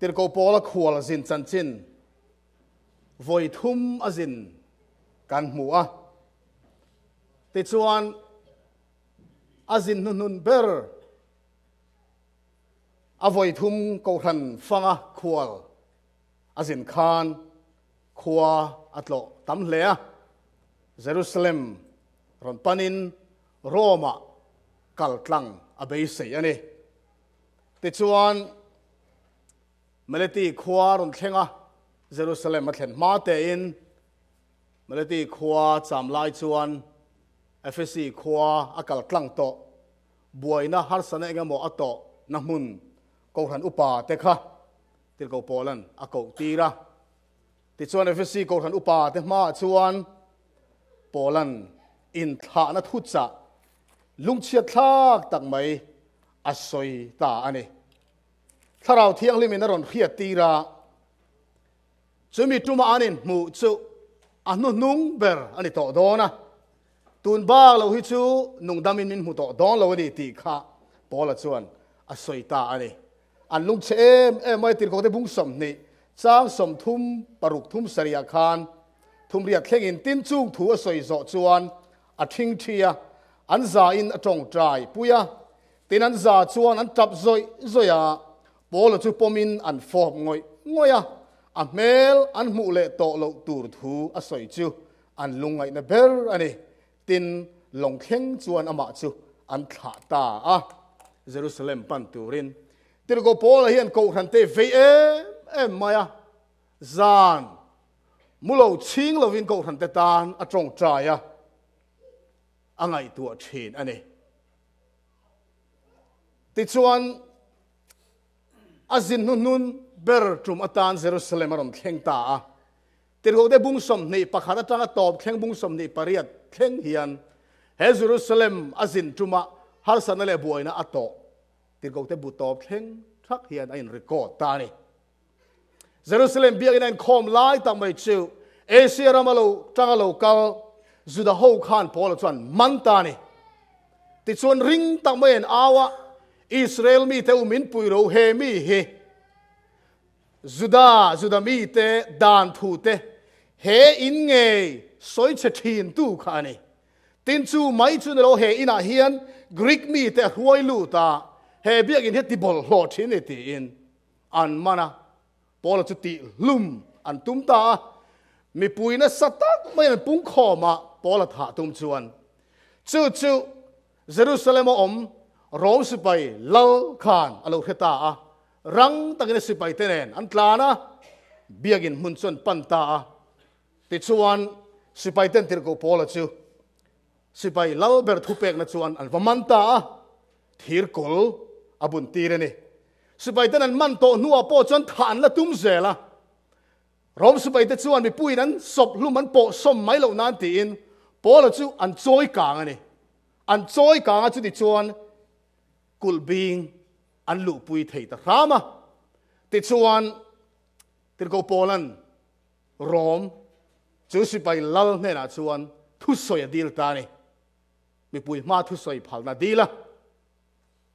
tir ko pola khual zin chan chin voi thum azin kan hmu'a ti chuan azin nun ber a voi thum ko ran fanga khual azin khan khua atlo tam hlea Jerusalem ron panin Roma kaltlang abei sei ani ti chuan meleti khua ron thlenga Jerusalem a thlen ma te in meleti khua cham lai chuan FSC khua a kaltlang to buaina har sana engamo ato na mun ko ran upa te kha til ko polan a ko tira ti chuan FSC ko ran upa te ma chuan Poland in thla na thu cha lungchia thak tak mai asoi ta ani tharau thiang limin ron khia tira chumi tuma anin mu chu anu nung ber ani to dona tun ba lo hi chu nung damin min mu to don lo ni ti kha pola chuan asoi ta ani an lung che em mai tir ko te bung som ni chang som thum paruk thum saria khan thum riat thleng in tin chung thu a soi zo chuan a thing thia an za in a tong trai puya tin an za chuan an tap zoi zoya pol chu pomin an form ngoya a mel an mu le to lo tur thu a soi chu an lungai na ber ani tin long thleng chuan ama chu an thla ta a Jerusalem pan turin tir go pol hian ko ran te ve em maya zan mulo ching lovin ko ran te tan a tong trai a angai tua thin ani ti chuan azin nun ber trum atan Jerusalem aron thleng ta a tir go de bung som nei pakhara tanga top thleng bung som nei pariat thleng hian he Jerusalem azin truma har sanale buaina ato tir go te bu top thleng thak hian a in record ta ni Jerusalem biak in khom lai tak mai chu Asia ramalo tangalo kal Judah ho khan Paul chuan manta ni ti chuan ring tak mai en awa Israel mi te umin puiro he mi he Judah mi te dan thu te he in nge soi che thin tu khani tin chu mai chu lo he ina hian Greek mi te huai lu ta he biak in he ti bol hlo thin ti in an mana Paul chu ti lum an tum ta mi puina satak mai an pung khoma Paul tha tum chuan chu Jerusalem om Rome sipai lal khan alo kheta a rang takin sipai tenen an tlana biagin mun chon panta a ti chuan sipai ten tir ko Paul chu sipai lal ber thupek na chuan an vamanta a thir kol abun tirani sipai ten an man to nuwa po chon than la tum zela Rome sipai te chuan mi puin an sop lum an po som mai lo nan ti in Paul chu an choi kang ani an choi kang chu ti chuan kul bing an lu pui thei ta rama ti chuan tir ko Poland Rome chu sipai lal ne na chuan thu soi dil ta ni mi pui ma thu soi phal na dila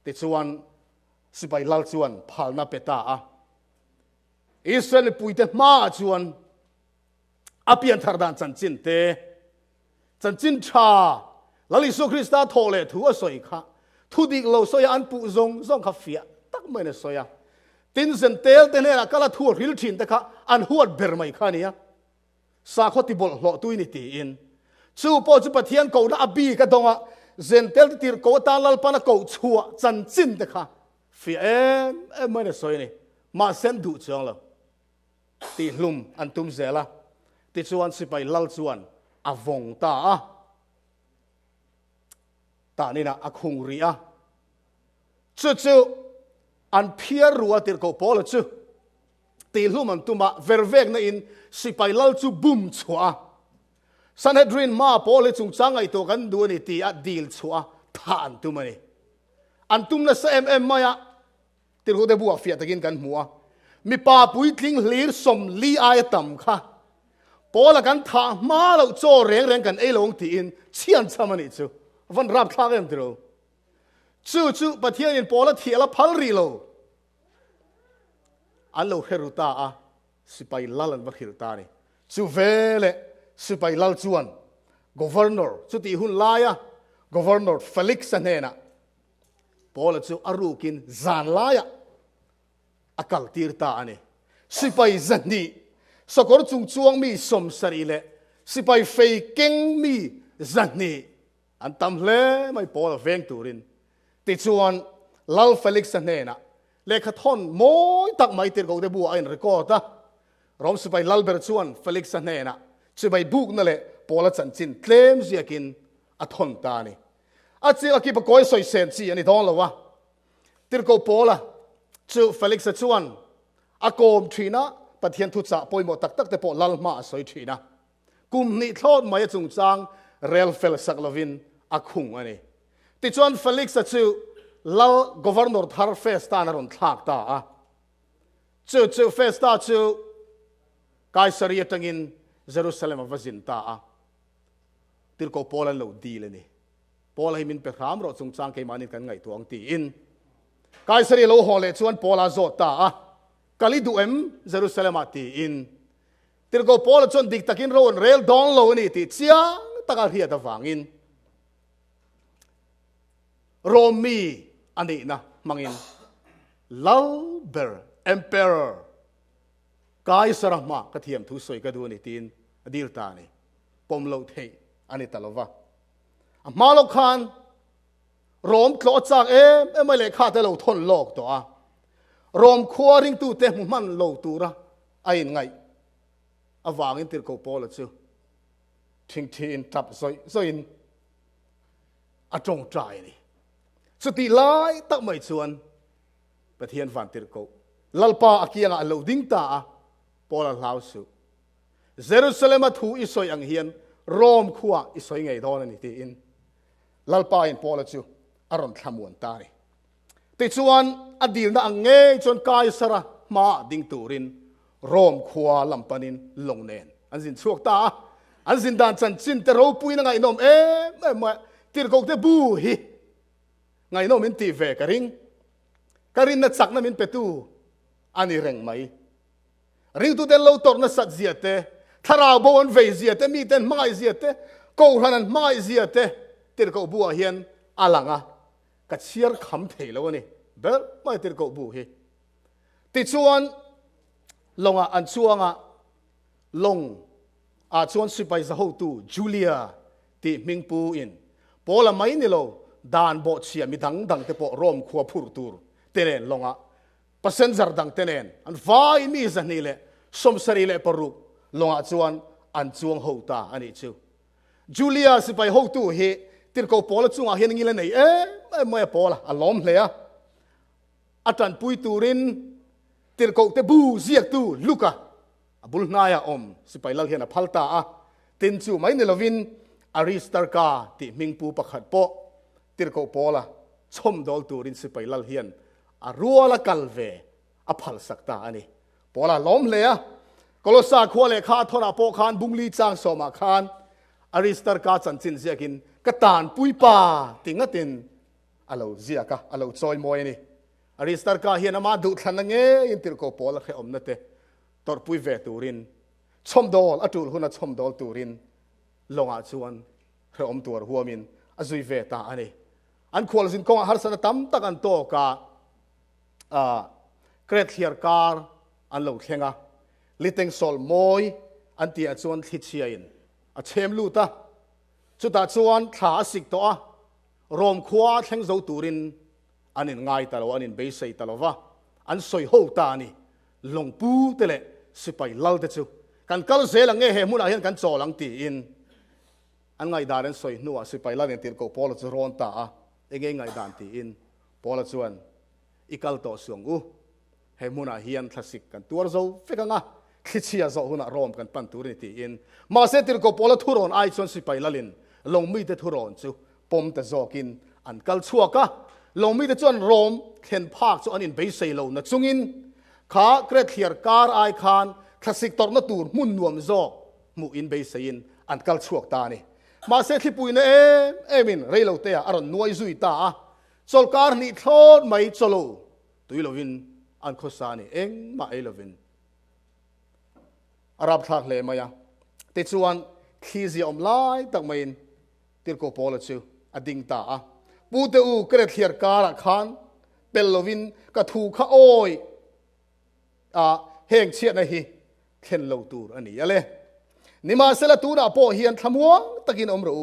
ti chuan sipai lal chuan phal na peta a Israel pui te ma chuan apian thar dan chan chin te chan chin tha lali so Krista thole thu a soi kha thu dik lo soya an pu zong kha fia tak mai na soya tin zen tel te ne kala thu ril thin te kha an huat ber mai kha nia sa khoti bol hlo tuini ti in chu po chu pathian ko na abi ka donga zen tel tir ko ta lal pana ko chua chan chin te kha fia em mai na soi ni ma sen du chang lo ti hlum an tum zela ti chuan sipai lal chuan avong ta a ta ni na akhung ri a chu an phiar ruwa tir ko Paul chu ti hlum an tuma vervek na in sipai lal chu bum chua Sanhedrin ma Paul chung changai to kan du ni ti a deal chua than tumani an tum na sa maya tir ko de buwa fia takin kan hmuwa mi pa pui tling hlir som li ai tam kha Paul kan tha ma lo cho reng kan e long ti in chian chamani chu van rap thak em tro chu pathian in Paul thiala phal ri lo อันเราเฮรุตาสิไปลัลันวัดเฮรุตานี่จูเวเลสิไปลัลจวน governor จุดที่หุ่นลายgovernor Felix เนี่ยนะพอแล้วจูอารูกินจานลายอักลตีร์ตาเนี่ยสิไปจันนี่สกอร์จุงจวงมีสมสรีเลสิไปเฟยเก่งมีจันนี่อันตำเล่ไม่พอแล้วเวงตูรินติดชวนลัลเฟลิกซ์เนี่ยนะเลขาทอนมอยตักไม่ติดกับเดบัวไอ้นรีคอร์ดรอมสิไปลัลเบอร์ชวนเฟลิกซ์เนี่ยนะสิไปบุกนั่นแหละพอแล้วจันจินเคลมเสียกินอัทอนตานี่อาจีอากิปะก้อยสอยเซนซีอันนี้ท้องแล้ววะติดกับพอละจูเฟลิกซ์ชวนอากมทีนะปะเทียนทุจ่าปอยหมดตักแต่พอลัลมาสอยทีนะกุมนี่ทอดมาจุงจางเรลเฟลสักลวินอาคุงอันนี้ติดชวนเฟลิกซ์จูลัลกวอร์นอร์ทาร์เฟสตานารุนทักตาจูเฟสตาจูไกซารีตังอินเยรูซาเล็มวัจินตาติดกับพอลโลดีเลยนี่พอลให้มินเปรามรอจุงจางเกมานิกันไงตัวอังตีอินไกซารีโลฮอลเลชวนพอลาโซตากาลิดูเอ็มเยรูซาเล็มตีอินติดกับพอลชวนดิกตักินโรนเรลดอนโลนี่ติดเสียตะการเฮียตะฟังอินโรมีอันนี้นะมังอินลัลเบอร์เอ็มเปอร์กายสระมากระเทียมทุสวยกระดูนี่ตีนดีลตานี่ปมโลเทอันนี้ตลอดว่ามาลคันโรมคลอจากไม่เลยข้าแต่เราทนโลกตัวโรมคว้าริงตูเตมุมันโลตูระไอ้ไงอวางอินติร์โกโปลจูทิ้งทีนทับซอยอินอจงใจนี่สติไล่ตักไม่ชวนประเทียนฟันติร์โกลัลปาอากียงอัลโลดิ้งตาพอลลาวสุเยรูซาเล็มทูอิสอยอังเฮียนโรมขวาอิสอยไงดอนนี่ตีอินลัลปาอินพอลจูอารมณ์ขมวนตานี่ติชวนอดีตน่ะอังเงยจนกายสระมาดิ้งตูรินโรมขวาลำปนินลงเนนอันสินช่วงตาอันสินดานจันจินแต่เราปุยนังไงนมไม่ติร์โกเตบูฮีไงโนมินตีเวกริงนัดสักนั้นมินเปตูอันนี้เร่งไหมริงตัวเดนเราตอร์นัดสัตเสียเตทาราวบวนเวเสียเตมีเดนไม่เสียเตกูรันไม่เสียเตติร์โกบัวเฮียนอลังกัดเชียร์คำเทลวนี่เบลไม่ติร์โกบูฮีติดชวนลงอันชวงลงชวนสิไปจะหูตูจูเลียติมิงปูอินพอละไม่นี่เราดานบอเชียมีดังเตปโรมขวบพูดตูร์เตเนนลงเปอร์เซ็นต์จารดังเตเนนอันฟ้าอิมีสันนี่แหละสมสรีเละปรุกลงชวนอันชวงหูตาอันนี้ชูจูเลียสิไปหูตูเฮติร์โกพอละชวงเฮนงี้เลยนี่ไม่พอละอารมณ์เลยอาจารย์ปุยตูรินติร์โกเตบูเสียตูลูกบุลนายอมสิไปลักเห็นพัลตาตินจูไม่เนลวินอาริสตาร์กาติมิงปูปักขัดโปติร์โกพอละชมดอลตูรินสิไปลักเห็นรัวละกัลเวอพัลสักตาอันนี้พอละล้มเลยก็ลสาขัวเลขาทนาโปคานบุงลีจางสมาคานอาริสตาร์กาจันจินเสียกินกตานปุยป่าติงตินอาลูเสียกะอาลูซอยมวยนี่อาริสตาร์กาเฮียนมาดูทันงเงอินติร์โกพอละเขอมนั่นเตตอร์ปุยเวตูรินชมดอลอจูลหุนชมดอลตูรินลงอาชวนเขอมตัวหัวมินอจุยเวตาอันนี้อันควอลสินกงหาร์สันตั้มตักันโตกาเกรดเฮียร์การ์อันเหล่าเข่งลิเทงโซลมอยอันที่อาชวนทิเชียนอาเชมลูตาจุดอาชวนขาสิกตัวรวมขวาเข่งโจตูรินอันนี้ง่ายตลอดอันนี้เบสใตลอดว่าอันสวยหูตานี่ลงปูเตเลสิไปลัลเตจูกันกัลเซลังเงเหมุนอาเห็นกันโจลังตีอินอันง่ายดารันสวยนัวสิไปลัลเนี่ยตีโกพอลจะร้อนตาเองง่ายดานตีอินพอลจวนอีกัลโตสวงเหมุนอาเห็นคลาสสิกกันตัวเราเฟกังคิดเชียร์โจหุนารอมกันปันตูรินตีอินมาเซตีโกพอลทุรอนไอชวนสิไปลัลินลงมีเตทุรอนจูปมแต่โจกินอันกัลชัวกะลงมีเตจวนรอมเข็นภาคจูอันนี้เบสเซโลนักซุงินข้าเกรดเฮียร์การไอคานคลาสสิกตอร์นตูร์มุนนวมโจมูอินเบสอินอันกัลชัวกตานี่มาเสที่ปุยเน่มินเรลเตียอารอนนวยซุยตาโซลการนี่ทอดไม่โซโลตุยลวิน อันโคสานี่เองมาเอลวินอารับทักเลยมายังติดส่วนขี้เสียอมไล่ตักไม่อินติดโกโปลชิวอดิ่งตาปูเตอูเกรดเทียร์การะขันเปลวินกระถูกข้าโอยเฮงเชียนะฮีเข็นโลตูรอันนี้อะไรนิมาเสละตูน่ะพอเฮียนทำวัวตะกินอมรู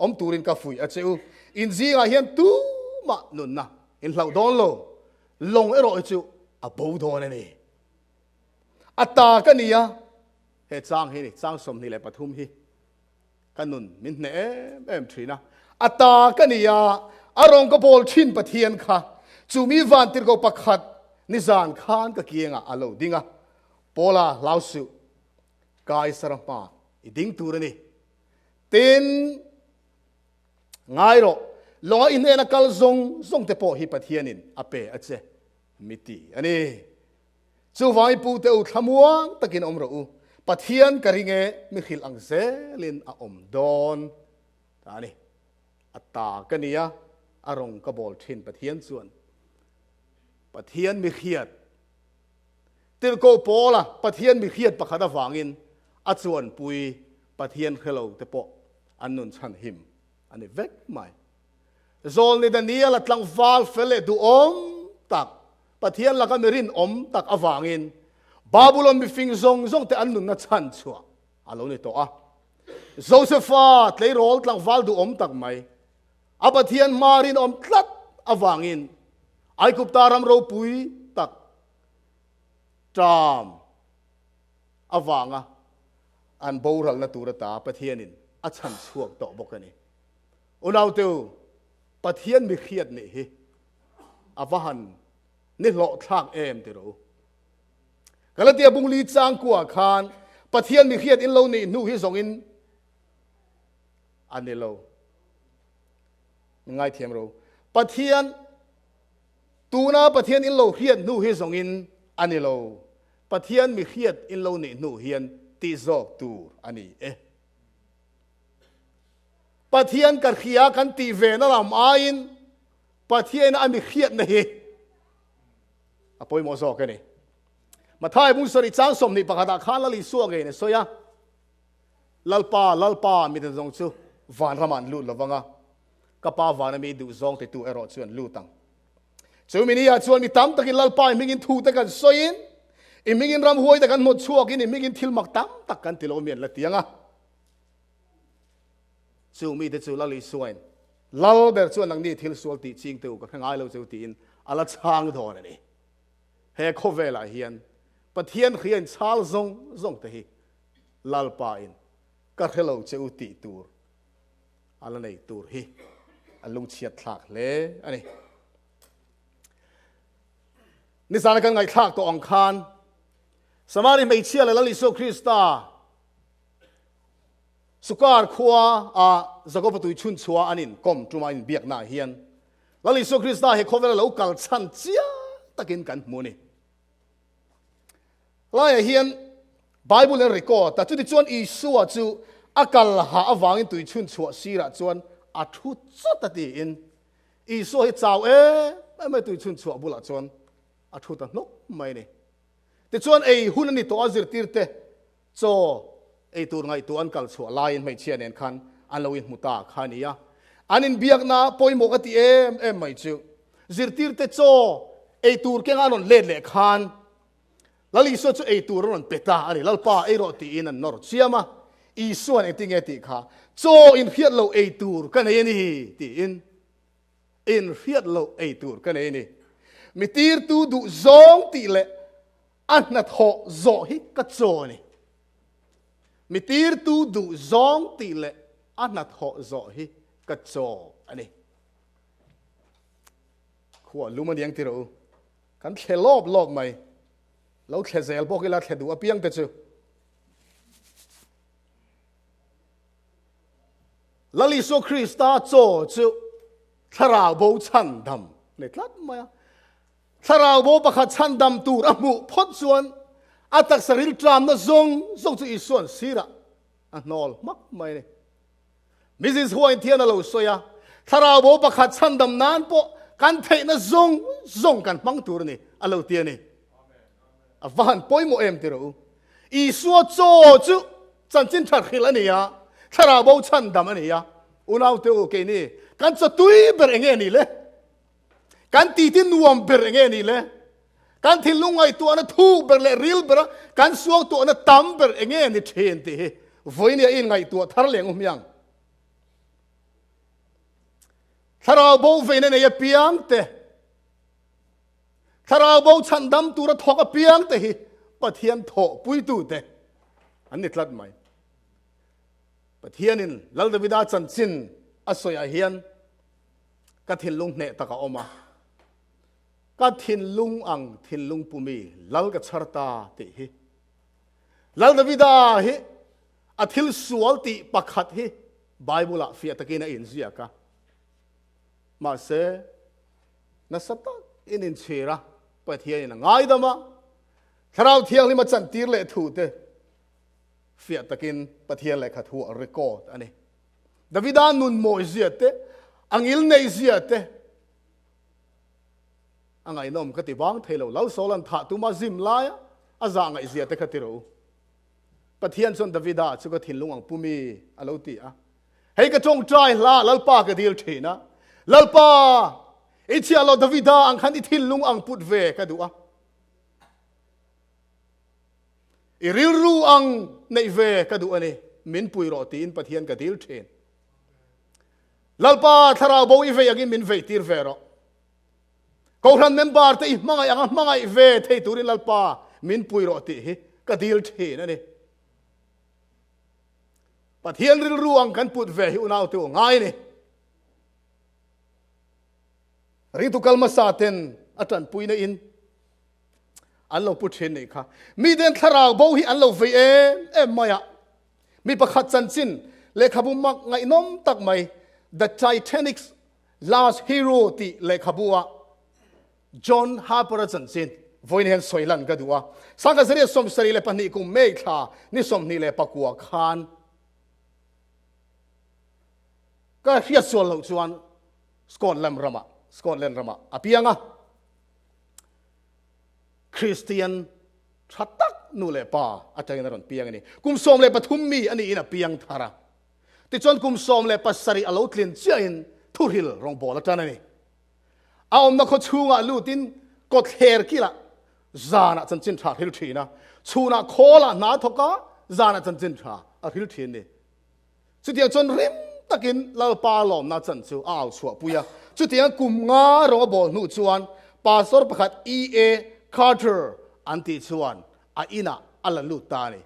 อมตูรินกาฟุยอาเจ้าอินซีงาเฮียนตูมาหนุนนะอินเหล่าดอนโลลงเอโรจูอาบูดอนนี่อัตตากันนี่เฮจ้างเฮนี่จ้างสมนี่แหละปฐุมฮีกันนุนมินเนเอ็มทรีนะอัตตากันนี่อารมณ์กบอลชินปะเทียนค่ะจูมีวันติดกับปักขัดนิจานขานกะเกียงอาโลดิงะโปลาลาวสุกายสระมาอีดิ่งตูรนี่เต็นง่ายหรอลงอินเอนักลซงเตปอฮิปะเทียนินอเปอเจมิตีอันนี้จูวายปูเตอุทมัวตะกินอมรูปะเทียนกะริงเอมิขิลอังเซลินอมดอนอันนี้อัตตากันนี่อารมณ์กบอลชินปะเทียนส่วนปะเทียนมิเขียดติลโกโปล่ะปะเทียนมิเขียดปะขัดฝังอินอัดส่วนปุยปะเทียนเคโลเตปออันนุนชันหิมอันนี้เวกไม่โซลในดันนี้ละตั้งฟาลเฟลดูอมตักปะเทียนละก็มีรินอมตักอฝังอินบาบูลอนมีฟิงซงแต่อันนุนนัดชันชัวอันนู้นนี่ตัวโจเซฟาเตยโรลตั้งฟาลดูอมตักไม่อาปะเทียนมารินอมตลัดอฝังอินไอคุปตารำโรปุยตักจามอวังอันโบราณนัตุรตาปะเทียนินอัชันสวกต่อบอกกันนี่อุณเอาเตียวปะเทียนมีเขียดนี่ฮิอวังนี่หลอกทางเอ็มเตโรกะละเตียบุงลีจางกัวคานปะเทียนมีเขียดอินโลนี่นู่ฮิสองอินอันนี้โลง่ายเทียมโรปะเทียนตูน่าปะเทียนอินโลเขียดนู่ฮิสองอินอันนี้โลปะเทียนมีเขียดอินโลนี่นู่เฮียนตีจอกตูอันนี้ปะเทียนกัดเขียกันตีเวน่าลำอาอินปะเทียนอันมีเขียดนี่อภัยมอสอกกันนี่มาท้ายมุสลิจางสมนี่ปะกาดาขานละลิสัวกันนี่สอยลัลปามีแต่จงชูวานรามันลุลวังกับป้าวานมีดูจงติตูเอรอชวนลุตังจูมินี่ชวนมีตั้มตะกินลัลปามิกินทูตะกันสอยอิมิกินรำหวยตะกันหมดชัวกินอิมิกินทิลมักตั้มตะกันติโลเมียนละเตียงจูมีแต่จูละลิสัวลัลเบอร์ชวนนังนี่ทิลสัวติจิงตัวกับข้างไอเราจูตีนอัลช่างทอนนี่เฮโคเวลาเฮียนปะเทียนเขียนชาลซงตะฮีลัลปาอินก็เฮโลจูตีตูร์อัลในตูร์ฮีอัลลุงเชียดหลักเลยอันนี้นิสานกันไงทากตัวองคารสมาริไม่เชื่อเลยละลิโซคริสตาสุการขัวจะก็ประตูชุนชัวอันนี้กลมจุมาอินเบียกหน้าเฮียนละลิโซคริสตาเฮโคเวลาลูกกัลชันเจียตะกินกันมูนี่ลายเฮียนไบเบิลเรียกว่าแต่จุดที่ชวนอิสุอาจูอากัลหาอวังอินตุยชุนชัวสีระชวนอาทุจัดตีอินอิสุให้เจ้าไม่ตุยชุนชัวบุลชวนอาทุตันนกไม่เนี่ยแต่ชวนหุ่นนี่ตัวอัจฉริยะโจตัวไงตัวอันกัลชัวลายไม่เชียนเองคันอันเราอินมุตาขานี่อันนี้เบียกนาปอยโมกติไม่จูจิรติรเตโจตัวเก่งอันนั้นเล่นคันแล้วลิโซจูตัวนั้นเปตาอันนี้แล้วป้าโรตีอินันนอร์เชียมาอีส่วนติงติค่ะโจอินเฟียดเราตัวกันเองนี่ตีอินเฟียดเราตัวกันเองนี่มิตีร์ตูดูซองตีเล่อันนั้นหอกโจฮิกัจโจนี่มิตีร์ตูดูซองตีเล่อันนั้นหอกโจฮิกัจโจอันนี้ขวดรู้มันยังที่เรากันแค่ลอบไหมเราแค่เซลบอกให้เราแค่ดูว่าเพียงแต่เจอลลิโซคริสตาโจจูทาราโบชันดำเนี่ยลัดมาทาราโบประคัดชันดำตูรมุพดส่วนอัตักสริลตรามนะซงจูอีส่วนสีระอันนอลมักไม่เนี่ยมิซิสหัวอินเทียนเราสวยทาราโบประคัดชันดำนั้นปะกันเทนะซงกันมังตูรนี่อันเราเตียนี่ van poi mo em tiro i suo cho chu chan chin that khil ania thara bo chan dam ania unau te o ke ni kan cha tui ber enge ni le kan ti tin nuam ber enge ni le kan thil lungai tu ana thu ber le ril ber kan suang tu ana tam ber enge ni then te voini in ngai tu thar leng myang thara bo veine ne ya piang te thara bo chan dam tu ra thok a piang te hi pathian tho pui tu te an ni tlat mai pathianin lal davida chan chin asoya hian ka thil lung ne taka oma ka thin lung ang thin lung pumi lal ka charta te hi lal davida hi athil sual ti pakhat hi bible a fi takina in zia ka ma se na sapta in chira pathian ngai dama tharau thiang lima chan tir le thu te fi takin pathian le khathu record ani davida nun mo zia te angil nei zia te angai nom ka ti bang thelo lau solan tha tu ma zim la aza ngai zia te khatiro pathian son davida chu ka thin lungang pumi alo ti a hei ka chong trai la lalpa ka dil thina lalpa ichi alo davida ang khan i thin lung ang put ve ka du a i ril ru ang nei ve ka du ani min pui ro tin pathian ka dil thin lalpa thara bo i ve agin min ve tir ve ro ko ran member te i mangai ve thei turin lalpa min pui ro ti hi ka dil thin ani pathian ril ru ang kan put ve hi unau tu ngai ni ring tu kalma saten atan puina in an lo put hin nei kha mi den tharau bo hi an lo ve em maya mi pakhat chan chin le khabu mak ngai nom tak mai the Titanic's last hero ti le khabua John Harper chan chin voin hen soilan ka duwa sanga zari som sari le pani kum me tha ni som ni le pakua khan ka hiat sol lo chuan Scotland rama apianga Christian thatak nu le pa atang na ron piang ni kum som le pathum mi ani ina piang thara ti chon kum som le pasari alotlin chain thurhil rong bola tan ani aom na kho chunga lutin ko ther kila zana chan chin tha hil thina chuna khola na thoka zana chan chin tha a hil thin ni chutia chon rim takin lal pa lom na chan chu aw chua puya chutia kum nga ro bol nu chuan pastor pakhat E.A. Carter anti chuan a ina ala lu ta ni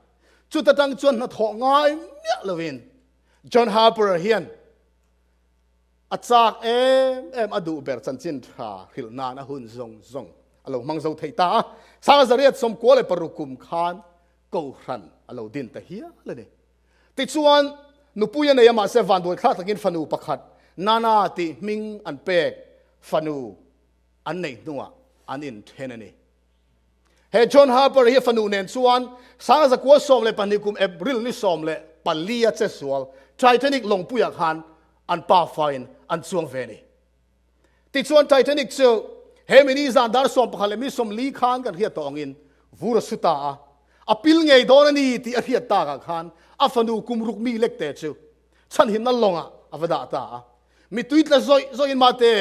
chuta tang chuan na tho ngai mya lovin John Harper hian achak em adu ber chan chin tha hil na na hun zong alo mang zo thei ta sa zariat som ko le parukum khan ko ran alo din ta hia le ne ti chuan nupuya ne yama se van doi kha takin fanu pakhat nana ti ming an pek fanu an nei nuwa an in thenani he John Harper hi fanu nen chuan sa za ko som le panikum April ni som le palia che sual Titanic long puya khan an pa fine an chuang ve ni ti chuan Titanic chu he mini zan dar som pakhale mi som li khan kan hia tong in vura suta a pil ngei don ani ti a hia ta ka khan a fanu kumruk mi lek te chu chan hin na longa avada ta mi tuit la zoi in mate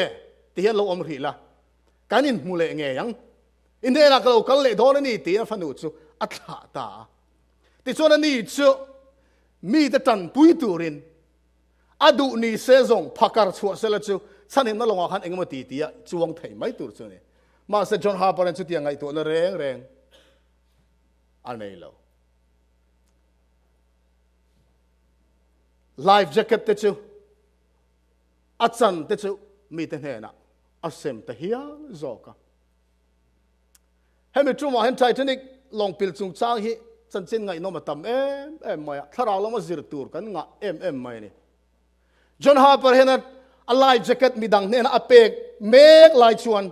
ti hian lo om ri la kanin mule nge yang in de la ka lo kal le don ani ti a fanu chu a tha ta ti chuan ani chu mi ta tan pui turin adu ni sezong phakar chua sela chu chan hin na longa khan engma ti tia chuang thei mai tur chu ne ma se John Harper an chu ti ngai to na reng anei lo life jacket te chu achan te chu mi te hena asem te hia zoka hemi truma hen Titanic long pil chung chang hi chan chin ngai no matam em maya thara lama zir tur kan nga em mai ni John Harper hen a life jacket mi dang ne na apek mek lai chuan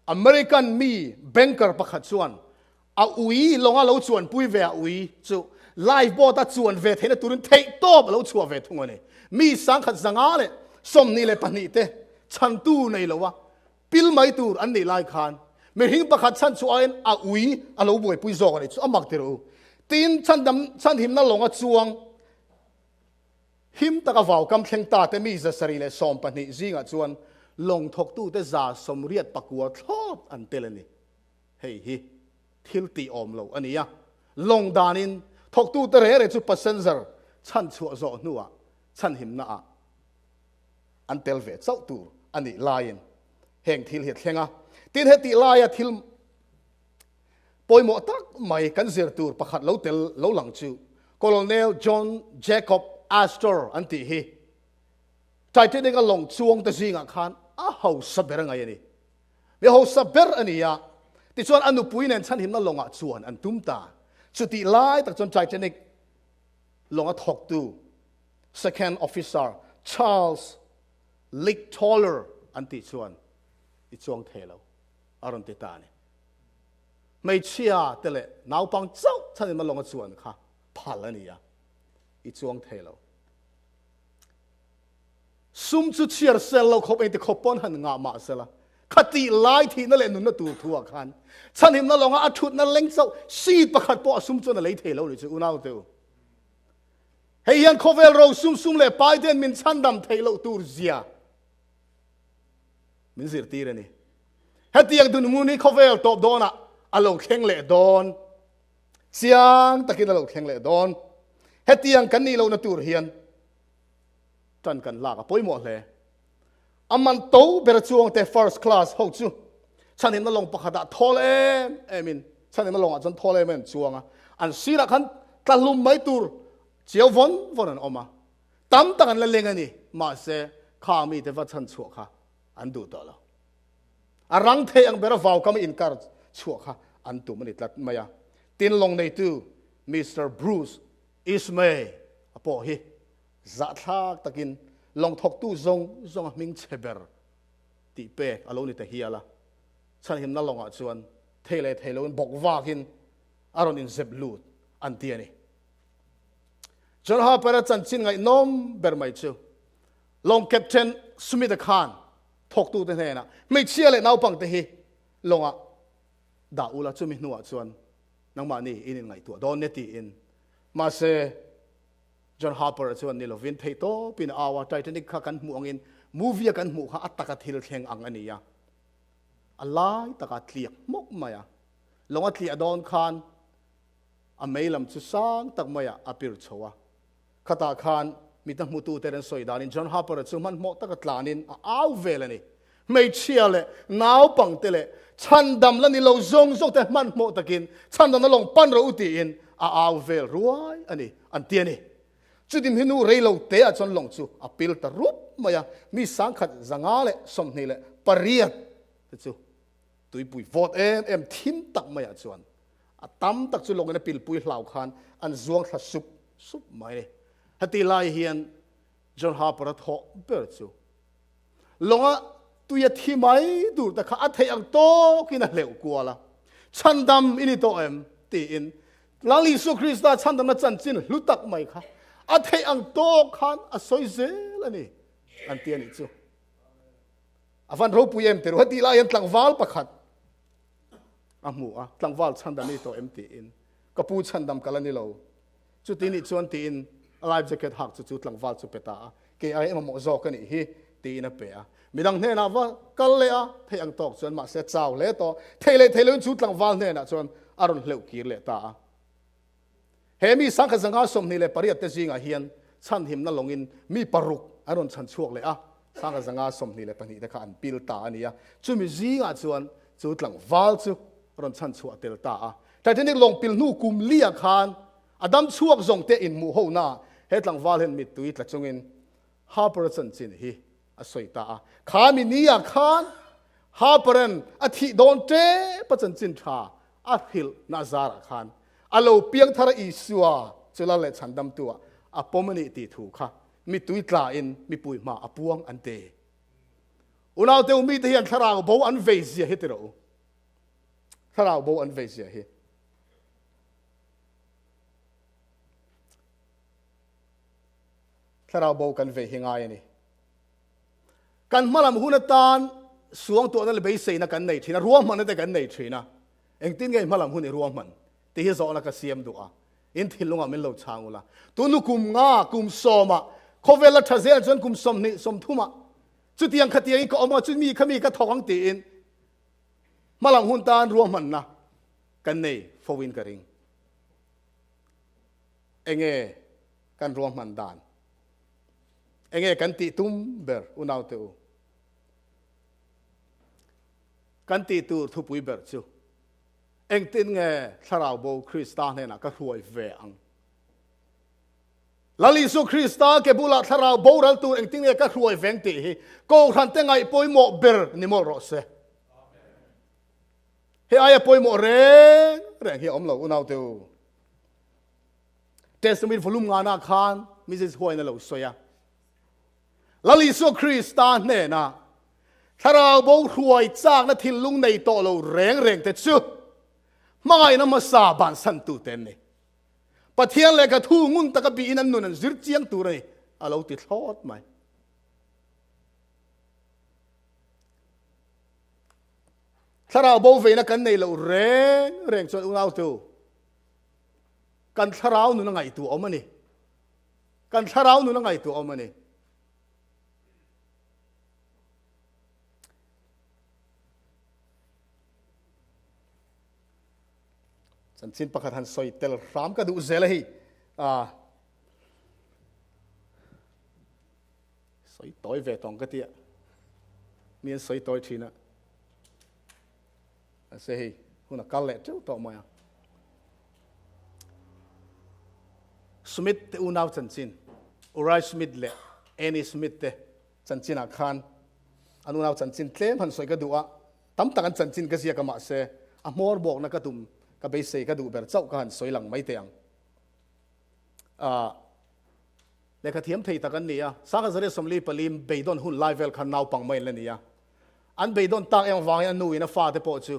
American mi banker pakhat chuan a ui longa lo chuan pui ve a ui chu live boat a chuan ve thena turin thei top lo chua ve thungani mi sang khat zanga le som ni le pani te chan tu nei lowa pil mai tur an nei lai khan มีหิงประคัดชั้นชัวอินอาอุยอาลูบวยปุยโซกันนี่อามักเตรูตีนชั้นหิมนั่นลงอาจวงหิมตะกะวาวกำเข่งตาเตมีจะสรีเลสอมปนิจิงอาจวนลงทกตู้เตจ่าสมเรียดปักวัวทอดอันเตลนี่เฮ้ยทิลตีอมโลอันนี้อะลงดานินทกตู้เตเรจุปัสเซนเซอร์ชั้นชัวโซนัวชั้นหิมน่าอันเตลเวทเจ้าตูอันนี้ลายน์แห่งทิลเหตุแห่งอ่ะตีนเหตุลายทิลปอยหมอตักไม่กันเสียตูประคัดเล้าเตลเล้าหลังจูโคโลเนลจอห์นเจคอบอัสเตอร์อันที่ฮีใจที่นี่ก็ลงจวงแต่สิ่งอ่ะคันเขาสับเบอร์ไงนี่ไม่เขาสับเบอร์อันนี้อ่ะที่ส่วนอนุปุยเนี่ยฉันเห็นนั่นลงอ่ะจวนอันตุ้มตาสุดที่ลายแต่จนใจที่นี่ลงอ่ะทอกตู second officer Charles Lick Taller อันที่ส่วนอีจวงเทลอารมณ์ติดตาเนี่ยไม่เชื่อแต่เลยนาวปังเจ้าฉันเห็นมันลงอ่ะจวนค่ะผ่านแล้วนี่อ่ะอีจวงเทลซุ่มจุดเชียร์เซลเราคบเองแต่คบป้อนหันงามาเสละคติไล่ทีนั่นแหละนุ่นนั่นตัวทัวขันฉันเห็นนั่นลงอาชุดนั่นเล็งเศร้าซีดประคัดป้อซุ่มจนอะไรเทเราหรือจะอุณาตัวเฮียนคบเวลเราซุ่มเลยไปเดินมินชันดำเทเราตัวเสียมินสิร์ตีเรนี่เฮตียงดุนมูนี่คบเวลตบโดนอ่ะอารมณ์แข็งเละโดนเสียงตะกี้อารมณ์แข็งเละโดนเฮตียงกันนี่เราหน้าตัวเฮียนจันกันลากปอยหมดเลยอามันโตเบรจวงแต่ first class หกจูฉันเห็นนั่นลงประคัดทอเลมมินฉันเห็นนั่นลงจนทอเลมจวงอันสีละคันตะลุมไม่ตูเจียววนอันออกมาตั้มตั้งอันเล่งอันนี้มาเสข้ามีแต่ว่าฉันชัวค่ะอันดูต่อแล้วอารังเทียงเบรฟาวก็ไม่อินการชัวค่ะอันตัวมันอิดลัดมาyaตินลงในตู้มิสเตอร์บรูซอิสเมย์อพอฮีจัดทักตะกินลงทกตู้ซงมิงเชเบอร์ตีเป้อารมณ์นี่แต่เฮียละฉันเห็นนั่นลงอ่ะชวนเทเลบอกว่ากินอารมณ์อินเซบลูดอันเตียนี่จนหาไปแล้วจันจินไงน้อมเบอร์ไม่ชูลงแคปเทนสมิธคานทกตู้เท่ๆนะไม่เชื่อเลยน้าปังเตฮีลงอ่ะด่าอุลาจุมิหนัวชวนนังมานี่อินไงตัวโดนเนตีอินมาเซจอห์นฮาร์เปอร์ชวนนี่เราวินเทโต้ปีนอาวาไททานิกกันหมู่อินมูวี่กันหมู่ข้าอัตตะกัดทิลเข่งอังอันนี้อะอะไรตะกัดเลียกมกมาอะลงอัดเลียดอนคานอเมลัมจุสังตักมาอะอภิรชัวขตาคานมีตั้งมุตูเตเรนสอยดานินจอห์นฮาร์เปอร์ชวนมันมกตะกัดลานินอ้าวเวลนี่ไม่เชื่อเลยน้าวปังเตเลยฉันดำแล้วนี่เราซงแต่มันมกตะกินฉันดำนั่นลงปั้นเราอุติอินอ้าวเวลรวยอันนี้อันเตียนี่จุดที่มินูเรลเตะจนลงจูอพิลตรูปมาyaมีสังขัดจังอาเลสมนี่เลปริยัดจูตุยปุยโหวตทิมตักมาyaจวนตั้มตักจูลงในปิลปุยเหล่าขันอันจวงทัสุบไม่เลยฮัตติไลเฮียนจอห์นฮาร์เปอร์ทอเปิดจูลงอ่ะตุยที่ไม่ดูแต่ข้าอัฐยังโตกินเหลวกลัวละฉันดำอินิโตตีอินหลังลิสุคริสต์ฉันดำมาจันจินลุตักไม่ค่ะอัฐยังโตขันอสอยเซลนี่อันเตียนิจูอาฟันรูปุยเตรุฮัตติไลเฮียนตั้งวาลประคัดอาหมูตั้งวาลฉันดำนี่โตตีอินก็พูดฉันดำกันแล้วนี่เราจุดนี้ชวนตีอินไลฟ์แจ็คเก็ตหักจุดตั้งวาลสุเปตาเกี่ยไอ้มาโมจอกันนี่ฮีตีอินเปียมีดังเนี่ยนะว่ากันเลยเที่ยงตอกจนมาเสียเจ้าเลยต่อเทเลจุดตั้งวาลเนี่ยนะจนอารมณ์เหลวกีเลยตาเฮมีสังขสังฆสมนี่เลยปริยัติจริงเฮียนฉันหิมนั่นลงอินมีปรุกอารมณ์ฉันช่วงเลยสังขสังฆสมนี่เลยปนิแต่ขันปิลตาอันนี้จุมีจริงจวนจุดตั้งวาลจุอารมณ์ฉันช่วงเตลตาแต่ที่นี่ลงปิลนูกุมเลียขันอดัมช่วงจงเตอินมูโฮน่าเฮตั้งวาลเห็นมิดตุยตะจงอินฮาเปอร์สันจินฮีอสวยตาขามินียขันฮาเปอร์นอธิโดนเตปจันจินชาอัพิลนาซาร์ขันอโลเปียงทาร์อิสัวจุลาเลฉันดำตัวอปมนิติถูกค่ะมีตุยตราอินมีปุยมาอปวงอันเตอุณาเตวมีเทียนทาราวโบอันเวเซียฮิตโรทาราวโบอันเวเซียฮิทาราวโบกันเวหิงไงนี่กันมาลำหุนตาน xuống tụi nó là bây giờ nó cần này thì nó ruộng mình nó cần này thì nó anh tin cái mà làm hôn này ruộng mình thì hiện giờ nó cái xiêm đó in thì lúc nào mình lâu chang là tụi nó cùng ngã cùng xóm mà có vẻ là thật sự là cùng xóm này xóm thu mà chút tiền khát tiền có mà chút mi cái thằng tiền mà làm hôn ta ruộng mình na cần này phô in cái ring anh nghe cần ruộng mình đàn anh nghe cần tị tum ber unau teu cần tị tu thu bui ber chu anh tin nghe thảo bầu Christa này là cái ruồi về ăn là lý do Christa cái bula thảo bầu ra tu anh tin nghe cái ruồi về tị cô thằng tên ngày bôi mộ ber ni mộ rõ se he ai bôi mộ reng reng he om lo unau teu Testament volume ngana khan Mrs. Hoy na lo soya là lý do Christa này na thảo bầu ruồi chắc na thil lung này to lo reng reng te chu mà ngày nó mà sa bản sanh tu tên này, bắt thiên lại cái thu ngun ta cái bị in anh nuân giết chiang tu này, à lâu tịt hót mày, thà nào bao về nó cái này lâu reng reng cho uau tu, cần thà nào nó ngày tu ông này, cần thà nào nó ngày tu ông này. Chân xin pakhat han soi tel ram ka du zelahi soi toi ve tong ka tia mian soi toi thina se hi huna kal le cheu to moya Smith te unaw chân xin Uriah Smith le Annie Smith te chân xin a khan anu naw chân xin tlem han soi ka du a tam takan chân xin ka sia ka ma se a mor bok na ka tum cái bây giờ cái đủ bền châu cái hẳn soi lằng mấy tiếng để cái thiếm thấy ta cái này sáng cái giờ xóm li palim bay don hun live khăn nào bằng mấy lần này anh bay don ta em vang anh nuôi nó pha thế bộ chứ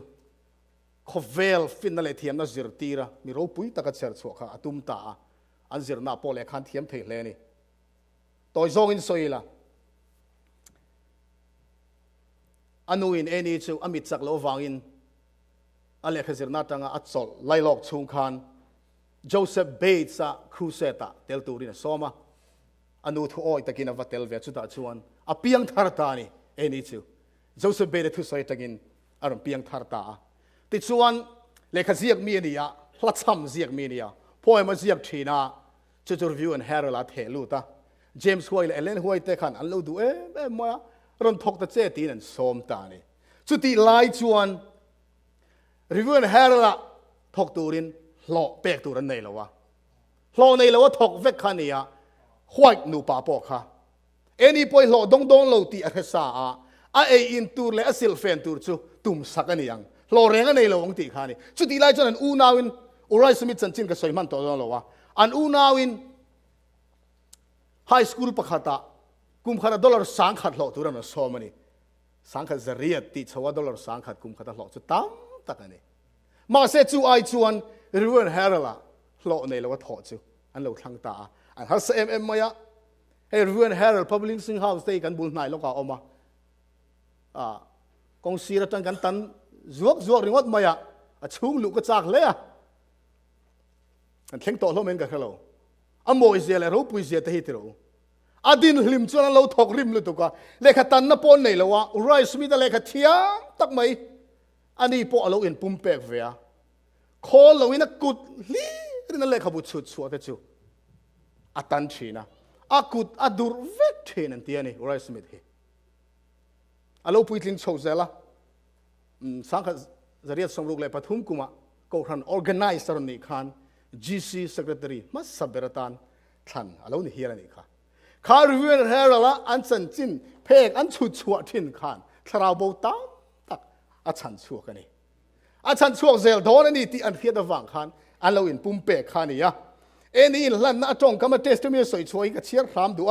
có vel fin nó lại thiếm nó zir tira mi râu pui ta cái chợ chuột khá atum ta anh zir na po lại khăn thiếm thấy lên này tôi zong in soi là anh nuôi anh ấy chứ anh biết chắc lâu vang in anh lẽ khazir na tanga atsol lailok chung khan Joseph Bates a cruseta tel turin soma anu thu oi takin avatel ve chuta chuan a piang tharta ni eni chu Joseph Bates thu soi takin aram piang tharta ti chuan le khaziak mi ni ya hlacham ziak mi ni ya poema ziak thina chu review and herald a thelu ta James Hoyle Ellen Hoyle te khan an lo du e moya ron thok ta che tin an som ta ni chu ti lai chuan Review and Herald thọc turin lọ bẹt turin này là wa lọ này là wa thọc vết khăn này white nu pa po kha any boy lọ dong dong lo ti a sa a in tur le a sil fen tur chu tum sak ani yang lọ reng này là wong ti kha ni chu ti lai chon an u nawin Uriah Smith chan chin ka soi man to lo wa an u nawin high school pakhata kum khara dollar sang khat lo turan so mani sang khat zariat ti chawa dollar sang khat kum khata lo chu tam tak ani mà sẽ chú ai chuan Review Herald lo này là what thọ chu anh lo thăng ta anh har em maya hey Review Herald Publishing House đây kan bul nai lo ka oma công ty ra tan tan zuak ringot maya chung lu ka chak le anh theng to lo men ka khalo amoi zia le ro pui zia te hi tro adin hlim chuan lo thok rim lu to ka le kha tan na pon nei lo wa Uriah Smith le kha thiam tak mai anh đi bộ lâu in pum pek về à, khó lâu in cút li, nên là cái bút chuột chuột thế chứ, à tan chi na, à cút à dur vết chi nên tiền này, Uriah Smith hi, à lâu bụi linh châu zela, sáng cái giờ riết xong lúc lại bắt hung kuma, câu han organize rồi này khan, GC secretary, mas saberatan than, à lâu này hi là này khan, khá Review Herald là anh chân chín, pek anh chuột chuột thiên khan, thảo bao tao a chan chuak ani a chan chuak zel don ani ti an khiat awang khan an lo in pum pe khan ya eni in lan na tong kama testimony soi choi ka chiar ram du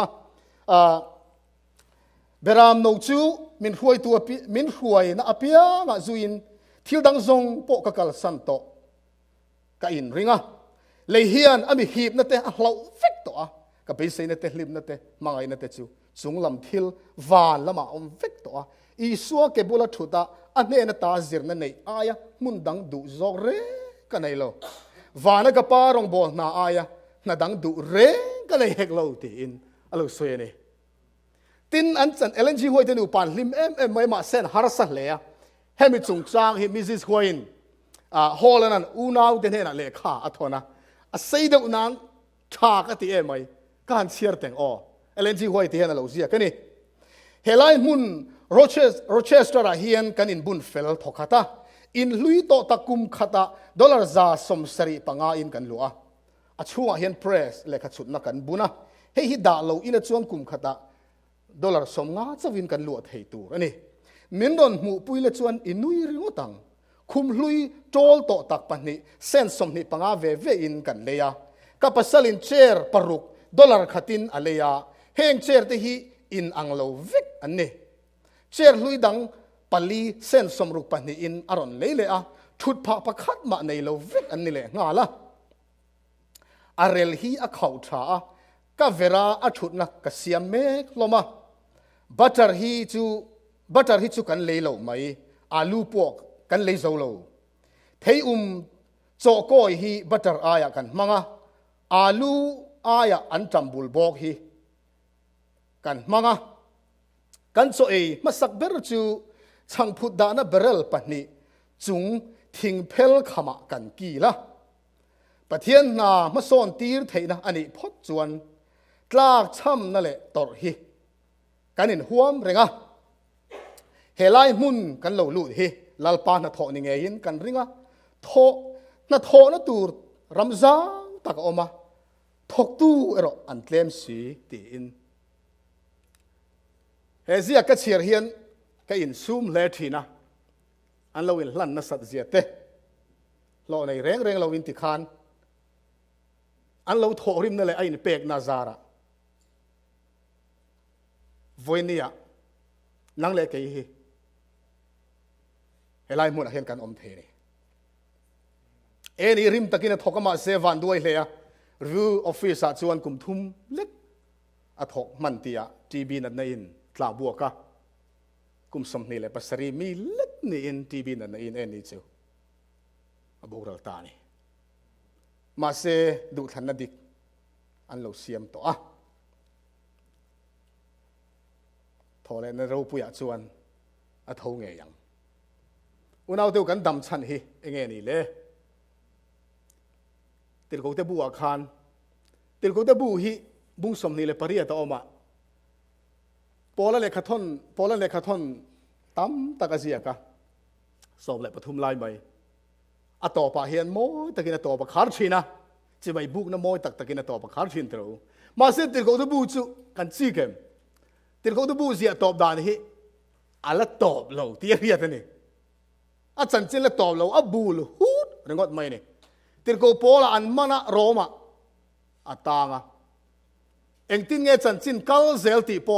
beram no chu min huai tu min huai na apia nga zuin thil dang zong po ka kal san to ka in ringa le hian ami hip na te a hlau vek to ka pe se na te hlim na te mangai na te chu chung lam thil van lama om vek to อีสัวเก็บบุลทุตาอันเนนตาจิรนั่นในอายะมุนดังดูจอกเรกันในโลวานกปารองบอลนาอายะนาดังดูเรกันในเฮกโลตีอินอโลสวยนี่ตินอันจันเอเลนจีหวยเตนูปานลิมไม่มาเซนฮาร์สันเลยเฮมิจุงจางเฮมิซิสหวยฮอลนันอูนาวเดนเฮนันเลขาอัทนะเสียดอุนันชากติไม่การเชียร์แต่งอเอเลนจีหวยเตนเราเสียกันนี่เฮลัยมุนโรเชสเตอร์เฮียนกันอินบุนเฟลทอกาตาอินลุยโตตะกุมขตาดอลลาร์ซาสมสรีปังอาอินกันลัวอช่วงเฮียนเพรสเลขาชุดนักกันบุนะเฮฮิดาโลอินจวนกุมขตาดอลลาร์สมงาจะวินกันลัวเทตูอันนี้มินดอนหมู่ปุยเลจวนอินุยริงตังคุมลุยโจลโตตักปันนี้เส้นสมนิปังอาเวเวอินกันเลยะกับปัสลินเชร์ปรุกดอลลาร์ขัดินอะไระเฮงเชร์ที่ฮีอินอังโลวิกอันนี้เชร์ลุยดังปลีเส้นสมรุกปันนี้อินอารอนเลยเลยะชุดพระประคัดมาในโลวิกอันนี้เลยงาละอาเรลฮีอข่าวช้ากะเวราอชุดนักกเสียมเมกลมาบัตเตอร์ฮีจูกันเลยโลไหมอาลูปอกกันเลยโซโลเทยโจโกยฮีบัตเตอร์อายะกันมังอาลูอายะอันจัมบุลบอกฮีกันมังกันโซเอมาสักเบรจูช่างพุดดานะเบรลปนีจุงทิ้งเพลขมากันกีละปะเทียนนามาโซนตีร์เทนะอันนี้พดจวนกลากช่ำนั่นแหละตอร์ฮีกันอินหัวมเรงะเฮลัยมุนกันเหลาลุดฮีลลปานะทอนิเงียนกันริงะทอนะตูรำซาตักออกมาทอกตู้เอรออันเตลมสีตีอินเฮเซียก็เชียร์เฮียนก็อินซูมเลทีนะอันเราอินลั่นนัสัตเจียเตเราในเร่งเราอินติคานอันเราโถริมนั่นแหละไอ้นี่เปกนาซาระวันนี้นั่งเล็กกี่ฮีเฮลัยมุนเห็นกันอมเทนี่นี่ริมตะกี้นะทอกมาเซวันด้วยเลยอะรีวิวออฟฟิศชวนกุมทุ่มเล็กอะทอกมันตีอะทีบีนั่นนี่ตลาบัวกะกุมสมนี่เลยปัสรีมีเล็กนี่อินทีบีนั่นนี่นี่เจ้าอบุกรัลตานี่มาเซดูทันนัดิกอันเราเสียมต่อทอเลยในเราปุยชวนอะทงเงียงอุณเอาเดียวกันดำชันฮีเงี้ยนี่เลยติดกูเตบัวคานติดกูเตบูฮีบุ้งสมนี่เลยปริยาต่อมาพอละเลขทอนตั้มตะกะเสียกะสอบเลยปฐุมลายใบอะต่อปะเฮียนโมตะกินต่อปะคาร์ชินะจะไปบุกนะโมตะกินต่อปะคาร์ชินเตอร์มาเสร็จติดกูเตบูจุกันซีเกมติดกูเตบูเสียตอบดานฮีอัลละตอบเราที่เรียกนี่อาจารย์เจนละตอบเราอับบูลฮูดเรื่องก็ไม่เนี่ยติดกูโพละอันมานะโรมาอัตางะเอ็งตินเงจันจินกัลเซลติโป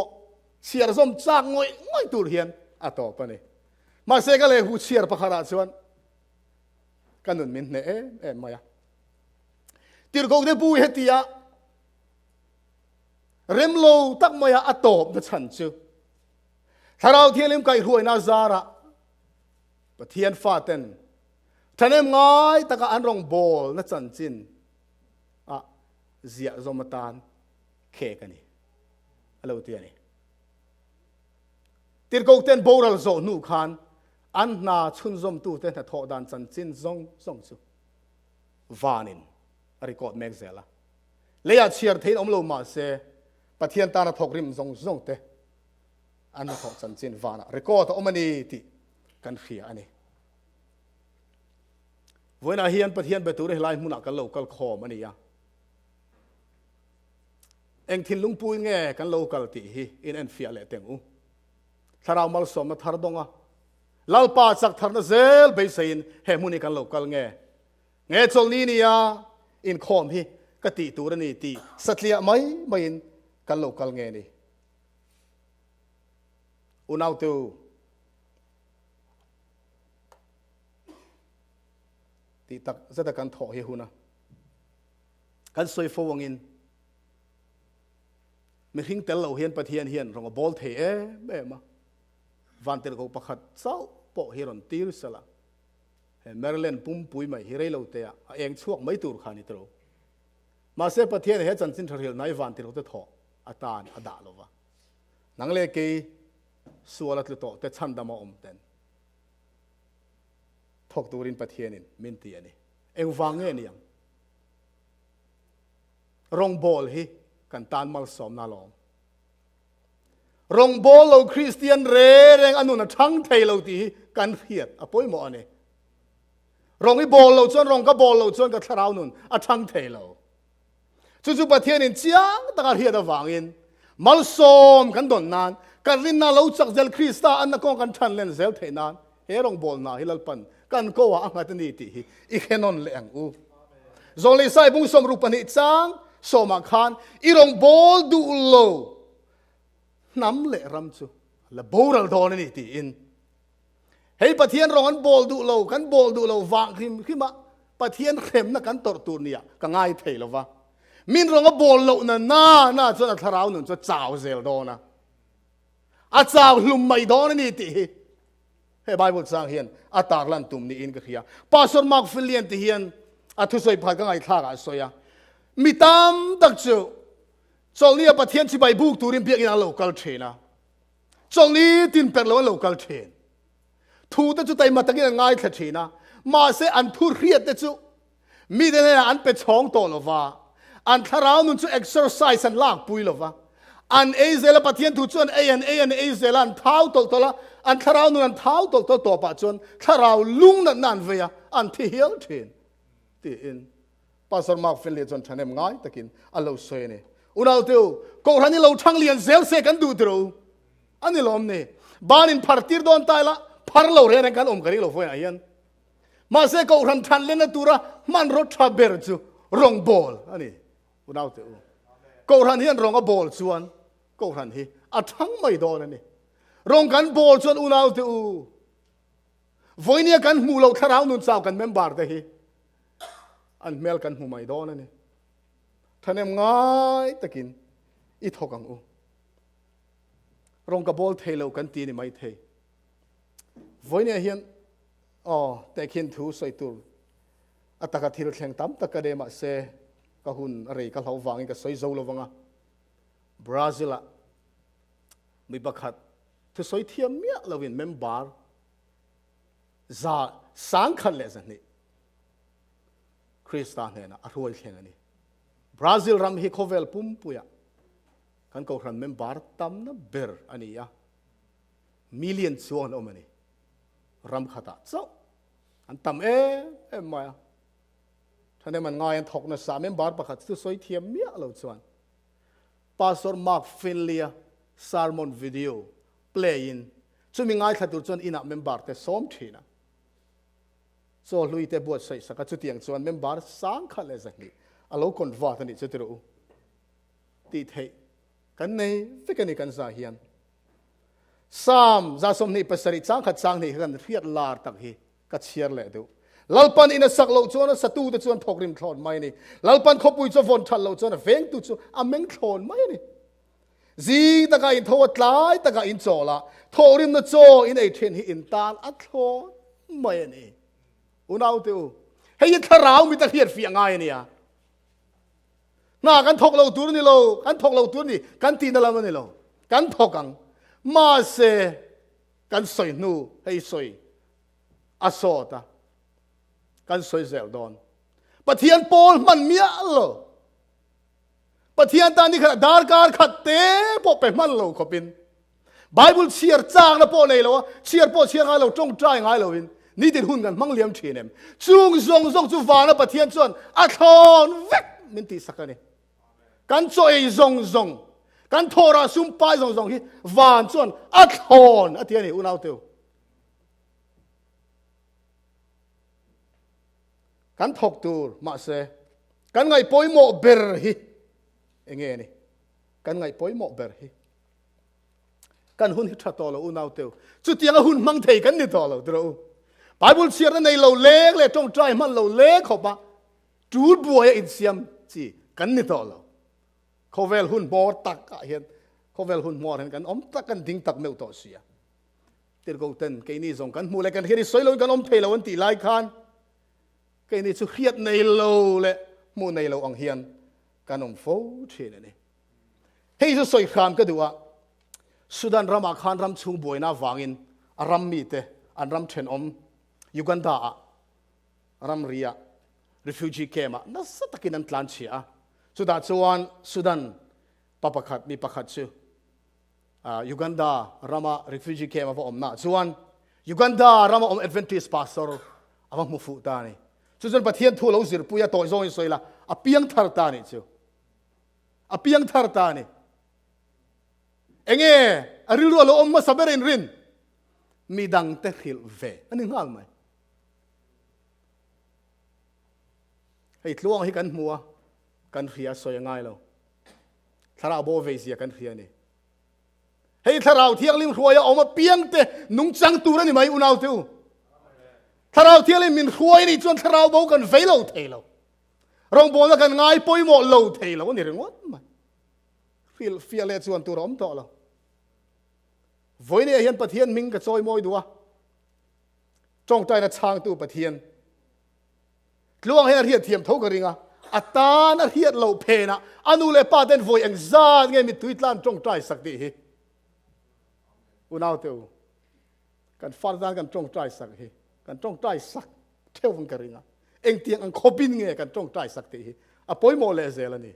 เชียร์ส้มจากง่อยตูเฮียนอัตอปะเนี่ยมาเสกเลยหูเชียร์ปะคาราชวนกันนุ่นมินเนี่ยมายาติดกูเดบูเฮติยาเริ่มโลตักมายาอัตอบนะฉันจูถ้าเราเที่ยวเล่มไก่รวยนาซาระปะเทียนฟาเตนท่านเอ็มง่ายตะกอันรองบอลนัดจันจินเสียจอมตานเคกันนี่อะไรอุตยานี่ติดกูเต้นโบราณโซนูคานอันน่าชุนจอมตูเต้นแต่ทอดานจันจินซงจูวานินรีคอร์ดแม็กเซล่ะเลยอาเชียร์เทนอมโลมาเซปะเทียนตานาทอกริมซงเตอันน่าทอจันจินวานะรีคอร์ดอมันนี่ที่กันเฟียอันนี้วันนั้นเฮียนปะเทียนไปตัวเรื่องไรมุนักกันโลกัลคอมันนี่ยเอ็งทินลุงปุยเง่กันโลกัลตีฮีอินเอ็นเฟียเลเตงอูถ้าเรามาสมมาทาร์ดงอ่ะลาลปาสักทาร์นเซลไปสินเฮมุนิกันโลกัลเง่จงนี้นี่ยอินคอมฮีกติตัวนี้ตีสัตเลียไม่อินกันโลกัลเง่นี่อุณเอาตัวตีตักจะตะกันถอเฮหุนะกันสวยฟวงอินไม่ทิ้งแต่เราเฮียนปะเทียนเฮียนรองบอลเทเบ้มา วันเตลก็ประคัดเจ้าโปะฮิรอนตีรุสละเมริเลนปุ่มปุยไม่ฮิเรลเตะเองช่วงไม่ตูร์ขานิตรูมาเสพประเทศเฮจันสินทริลในวันเตลก็จะถออาตานอดาลวะนังเลกีสัวลัตลุโตแต่ชันดามาอมเตนทอกตูรินประเทศนินมินตีอันนี้เองฟังเงี้ยนี่ยังรองบอลฮีกันตานมัลสอมนาลองรองบอลเราคริสเตียนเรงอันนู้นทั้งไทยเราตีกันเพียดอภัยหมอเนี่ยรองไอ้บอลเราจนรองก็บอลเราจนกับทาราวนุนทั้งไทยเราจู่ๆประเทศนี้จ้างตะการเฮียดวางอินมัลสอมกันโดนนานกันรินนาเราจักเจลคริสต์อันนักองกันทันเลนเซลเทนานเฮรองบอลนาฮิลลปันกันก็ว่าอังกัดนี่ตีอีกแค่นนเลงอูจงเลยใส่บุ้งสมรูปนิจังสมาคานอีรองบอลดูโลน้ำเละรำจูและโบราณโดนนี่ตีอินเฮ้ยประเทศรองกันบอลดูโลกันบอลดูโลวางขึ้นมาประเทศเข้มนักกันตอร์ตูเนี่ยก็ง่ายเทลวะมินรองกันบอลโลนั่นน่าจนอัทราวนุนจะจ้าวเซลโดนะอาจ้าวลุมไม่โดนนี่ตีเฮ้ยไบเบิลสร้างเฮียนอาตากลันตุมนี่อินก็เฮียปาสอร์มาร์กฟิลเลียนที่เฮียนอาทุสอยพัดก็ง่ายท่ากันสอยมีตามตักเจ้าจงนี้ประเทศที่ใบบุกตูริมเปียกินอาโลกัลเทนะจงนี้ตินเป็ดโลโลกัลเทนทูแต่จุดใจมาตะกี้ง่ายแค่เทนะมาเสอันพูดเรียดแต่จุมีแต่เนี่ยอันเป็นช่องโตหรอวะอันทาราวนุนจุ exercise อันลากปุยหรอวะอันเอเซลประเทศทูจนเอเซลอันเท้าตลละอันทาราวนุนอันเท้าตลตัวปัจจุบันทาราวลุงนั่นเวียอันที่เฮียลเทนตีอินภาษามาฟินเลียจนทันเอ็มง่ายตะกินอัลลอฮ์เซนี่อุณาเตียวก็รันนี่เราทั้งเลียนเซลเซกันดูตรูอันนี้ลมนี่บ้านินพาร์ตีร์โดนตายละพาร์เราเรียนกันกันรีเราฟังอย่างนี้มาเสกก็รันทันเล่นตัวระมันรถทับเบอร์จูรองบอลอันนี้อุณาเตียวก็รันเฮียนรองกับบอลชวนก็รันฮีอัดทั้งไม่โดนนี่รองกันบอลชวนอุณาเตียววันนี้กันมูเราทาราวนุนสาวกันเมมบาร์เตฮีอันเมลกันหูไม่โดนนี่ท่านเอ็มง่ายตะกินอีทอกังอูรองกับบอลเทเลกันตีนี่ไม่เทวันนี้เห็นแต่ขินถูใส่ตัวอัตกะทิลแข่งตั้มตะกะเดมาเซกะหุ่นอะไรกะเหลาวังกะใส่โจลวังอ่ะบราซิลอ่ะมีบักขัดที่ใส่เทียมเมียเราเป็นเมมบาร์จะสังขันเลยสันนี่คริสตานเนี่ยนะอรวยแข่งอันนี้บราซิลรำฮิโคเวลปุ่มปุยกันก็รันเมมบาร์ตั้มนะเบอร์อันนี้อ่ะมิลลิอนส่วนอมันนี่รำขัดเจ้าอันตั้มมาท่านเนี่ยมันง่ายถกนะสามเมมบาร์ประคัดที่สวยเทียมเมียเราส่วนปาสอร์มาร์กฟินเลียซาร์มอนวิดีโอเพลย์อินช่วยมีง่ายขัดตัวส่วนอินักเมมบาร์แต่ซ้อมทีนะโซลุยเตบวชใส่สักจุดอย่างส่วนเมมบาร์สังขัดเลยสักนิดอารมณ์คนว่าท่านนี่จะรู้ตีเทกันในฟิกันนี่กันสาเฮียนสามจะสมนิปสริสังขัดสังนี่กันเรียดลาตักฮีกัดเชียร์เลยดูลัลปันอินสักโลจวนสตูแต่จวนทอกริมทอนไม่นี่ลัลปันขบุยจะวนทันโลจวนเฟงตุจวนอเมงทอนไม่นี่จีตะกาอินทวดลายตะกาอินโจละทอริมนโจอินไอเทนฮีอินตาลอัทโลไม่นี่อุณาอุติวให้ยันทาราวมีตะเขียดเฟียงไงเนี่ยน่ากันทกเราตัวนี่เรากันทกเราตัวนี่กันตีนเรามันนี่เรากันทกังมาเสกันสอยนูให้สอยอาโซตากันสอยเซลดอนปะเทียนโปลมันเมียโลปะเทียนตานี่ขนาดดาร์การขัดเตะพอเป็นมันโลขบินไบเบิลเชียร์จ้างนะโปเลยแล้วเชียร์โปเชียร์ไงเราจงใจไงเราวินนี่ติดหุ่นกันมั่งเลี้ยมทีเนี่ยจุงซงจุฟานะปะเทียนจวนอัทอนเวกมินตีสักกันนี่กันโจยซงกันโทราซุมไปซงที่วานจวนอัทอนอันที่นี่อุณาเตียวกันทกตูมาเสกันไงปอยโมเบอร์ฮีเองนี่กันไงปอยโมเบอร์ฮีกันหุ่นฮิตตอลอุณาเตียวจุดที่ยังหุ่นมั่งเทกันนี่ตอลดูไบเบิลเชียร์ในเราเล็กเลยจงใจมันเราเล็กเขาปะจูดบัวอินเซียมจีกันนี่ตอลเขาเวลหุ่นมอตักเห็นเขาเวลหุ่นมอเห็นกันอมตักกันดิ้งตักเมลต่อเสีย ติร์กเต้นเกนี่ส่งกันมูเลยกันเฮียนี่สวยลงกันเทลวันตีไล่คันเกนี่สุเฮียในโลเลยมูในโลอังเฮียนกันโฟเชนนี่เฮ้ยจะสวยครามก็ดูว่าสุดานรามาคานรำชุงบวยน่าวางินรำมีเตอันรำเชนยูกันดารำเรียrefugee camp นั่นสัตกินันทลันเชียสุดาชวนสุดานปะปะขัดมีปะขัดชื่อยูกันดารามา refugee camp ว่าน่ะชวนยูกันดารามาAdventist pastor อาวังมุฟุตานี่ส่วนประเทศทั่วโลกสิปุยต่อยโซ่สวยละอภิยังทาร์ตานี่ชิวอภิยังทาร์ตานี่เองอริรัวโลอมมาสับเบรินรินมีดังเตหิลเวอันนี้ง่ายไหมให้ทลวงให้กันมัวกันเรียสวยง่ายแล้วถ้าเราโบเวเซียกันเรียนี่ให้ถ้าเราเที่ยงลิมรวยเอามาเปียงเตนุ่งจังตัวนี่ไหมอุณเอาตัวถ้าเราเที่ยงลิมมินรวยนี่จนถ้าเราโบกันเฟลเอาเทลรองโบนักันง่ายป่วยหมดเราเทลวันนี้เรื่องวัดไหมฟีลเลชวนตัวร้อมต่อแล้ววันนี้เห็นประเทศมิงกับซอยมอยดูว่าจ้องใจนะช่างตัวประเทศล่วงให้อาเทียเทียมเท่ากันริงอ่ะอัตาอาเทียเราเพนะอนุเลปาเดนโวยอังซาเงี้ยมีตุยตลานจ้องใจสักทีอุณเอาเตียวกันฟาดด้านกันจ้องใจสักทีกันจ้องใจสักเท่ากันริงอ่ะเอ็งเตียงอังคบินเงี้ยกันจ้องใจสักทีอ่ะป่วยโมเลเซลนี่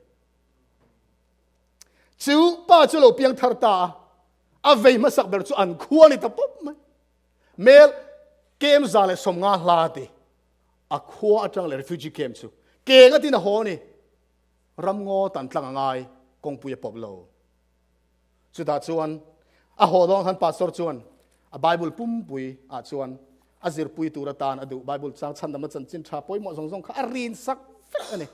จิวป้าจะเราเพียงทาร์ตาอาเวมาสักแบบจุอันควรนี่ตะปุ๊บไหมเมลเกมซาเลสมงาลาดีอาขัวจังเลย refugee camp ซูเก่งก็ที่น่ะโหนี่รำงอตันตลังง่ายกงปุยปอบโลสุดท้ายชวนอาโหดองทันปัสสาวะชวนอาไบเบิลปุ่มปุยอาชวนอาจิรปุยตุระตานอดูไบเบิลสังชันดำมันจันจินชาปุยหมดส่งข้ารีนสักฟิกอันนี้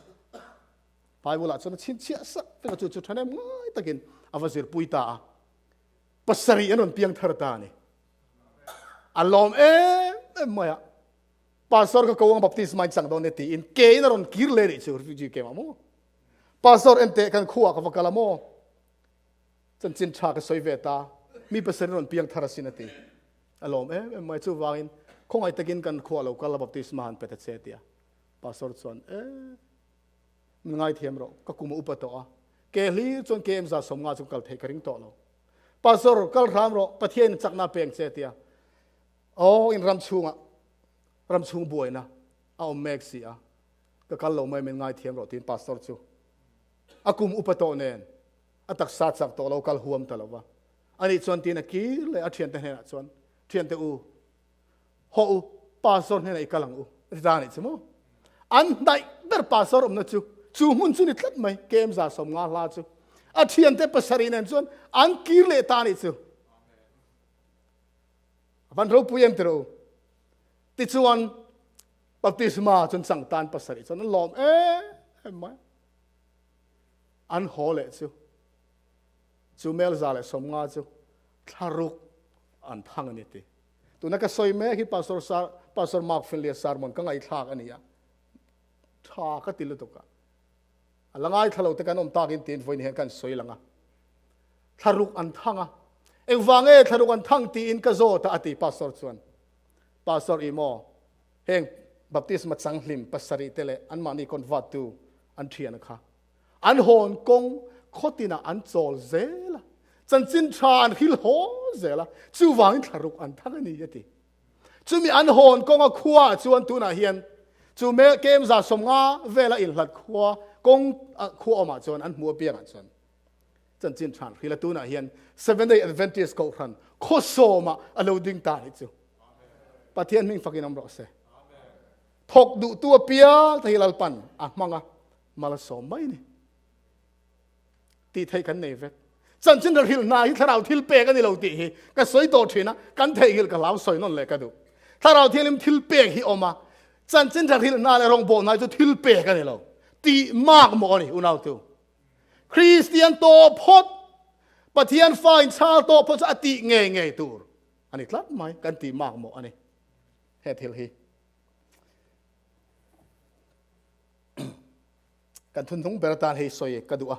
ไบเบิลอาชวนชินเชียสักฟิกจุดท่านเนี่ยง่ายตะกินอาวาจิรปุยตาปัสสรีอันนั้นเพียงทาร์ตานี่อัลลอมไม่อะpastor ko kawang baptisma sang daw neti in kay na ron kirleri sa refugee camp mo pastor ente kan khuwa ka vakala mo chan chin tha ka soiveta mi pastor ron piang tharasin ati alom mai chu wangin khong ai takin kan khuwa lo kala baptisma han peta chetia pastor chon ngai thiam ro ka kuma upato a ke hli chon kem za somnga chu kal thei karing to lo pastor kal ram ro pathien chakna peng chetia in ram chungaรำชุงบวยนะเอาเมกซี่อ่ะก็การลงไม่เป็นง่ายเทียมเราทีนพาสตอร์ชูอากุมอุปโตเนนอาตักสัตสักตัวเราการห่วมตลอดว่าอันนี้ส่วนที่นักกีฬาเทียนแต่เนี่ยส่วนเทียนแต่หูพาสตอร์เนี่ยอีกกำลังที่ด้านนี้ใช่ไหมอันใดเดอร์พาสตอร์มันชูหุ่นชุนิดลัดไหมเกมจะสมงานลาจูอาเทียนแต่ภาษาเนี่ยส่วนอันกีฬาตานี่จูวันเราพูดยังเท่าติดส่วนบัพติศมาจนสั่งตานปัสสาวะจนนั้นล้อมเห็นไหมอันโหเลยจูเมลซาเลยสมงาจูทารุกอันพังอันนี้ตีตัวนักสอยแม่ที่ปัสสาวะมาร์กฟินเลียสาร์มอนก็ไงทากอันนี้ทากก็ติดลุตุกะหลังไอ้ทะเลาะกันอมตากินตีนไฟนี่เห็นกันสอยหลังทารุกอันพังเอ็งฟังทารุกอันพังตีอินก็โจตาติปัสสาวะส่วนpastor imo heng baptisma changlim pasari tele an mani convert tu an thian kha an hon kong khotina an chol zela chanchin than hil ho zela chu wang tharuk an thangani yati chumi an hon kong a khuwa chuan tu na hian chu me kem za somnga vela in hlat khuwa kong khuwa ma chuan an hmu piang an chuan chanchin than hil tu na hian 7-day Adventist ko khan khosoma aloding ta ni chuปะเทียนมิงฟักินอมรอเสทกดุตัวเปียที่ลลปันมังมาลสมไม่นี่ตีไทยกันเนเวตจันจินเราหิลนาที่เราทิลเปกันนี่เราตีก็สวยโตทีนะกันไทยหิลกับเราสวยนั่นเลยกันดูถ้าเราเที่ยวทิลเปกฮิออกมาจันจินเราหิลนาเลยรองโบนายจะทิลเปกันนี่เราตีมากหมดนี่อุณเอาตัวคริสเตียนโตพดปะเทียนฝ่ายชาโตพดจะตีเงยตัวอันนี้คลัดไหมกันตีมากหมดอันนี้เฮทิลฮีกันทุนทุงเบรตานเฮสอยกระดูอ่ะ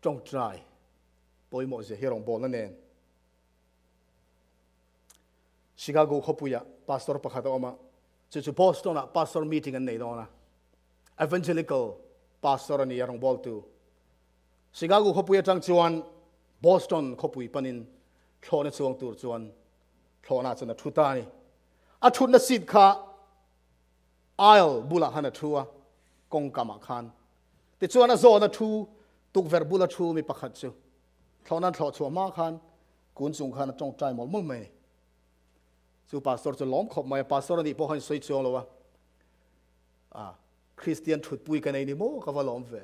จงใจป poi mo je hirong bol na nen Chicago khopuya pastor pakhat oma chu Boston na pastor meeting an nei dona evangelical pastor ani yarong bol tu Chicago khopuya tang chuan Boston khopui panin thlona chuang tur chuan thlona chana thuta ni a thutna sit kha aisle bula hana thua kong kama khan ti chuan a zo na thu tuk ver bula thu mi pakhat chu thlona thlo chu ma khan kun chung khan tong trai mol mol mai chu pastor chu lom khop mai pastor ni po han soi chuang lo wa Christian thut pui kan ai ni mo ka va lom ve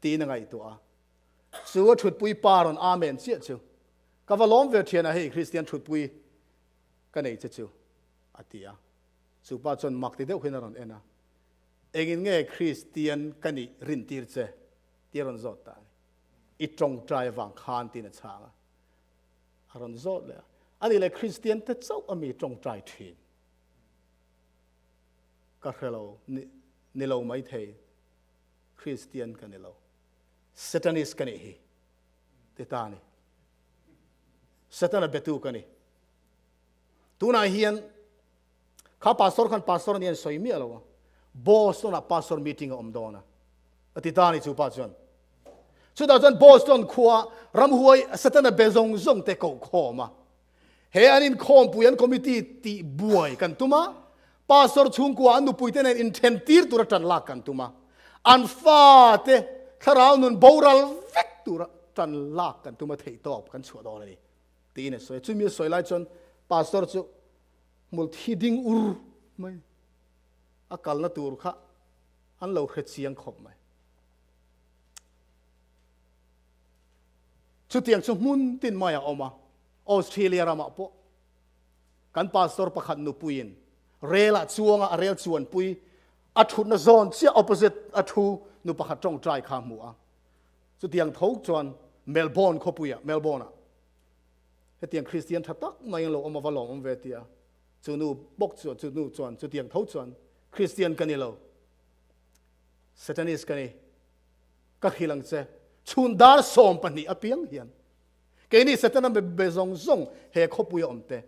ti na ngai tu a chu thut pui paron amen chi chu ka va lom ve thiana hei Christian thut pui kan ai chu atia chu pa chon mak ti deuh khina ron ena egin nge Christian kani rin tir che tiron zot ta I trong trai wang khan tin a changa aron zot le ani le Christian te chau ami trong trai thin ka khelo ni lo mai thei Christian kan ni lo Satanist kan hi te ta ni Satan betu kan ni tu na hian kha pastor ni an soi mi alo Boston na pastor meeting om dona ati ta ni chu pa chuan chu da chuan Boston khuwa ram huai Satan bezong zong te ko khoma he anin khom puyan committee ti buai kan tuma pastor chung kwa anu puiten in tentir tura tan la kan tuma an fa te tharau nun boral vek tura tan la kan tuma thei top kan chu do ni ti ne soi chu mi soi lai chon pastor chu mul thiding ur mai akal na tur kha an lo khet chiang khop mai chu tiang chu mun tin maya oma Australia rama po kan pastor pakhat nu puin rela chuanga rel chuan pui athut na zone chia opposite athu nu pakhat tong trai kha mu a chu tiang thok chuan Melbourne khopuya Melbourne he tiang Christian thatak mai lo oma walong om ve tia chu nu bok chu nu chuan chu tiang thok chuan Christian kanilo Satanist kani ka khilang che chun dar som pani apiang hian ke ni Satan be bezong zong he khopui omte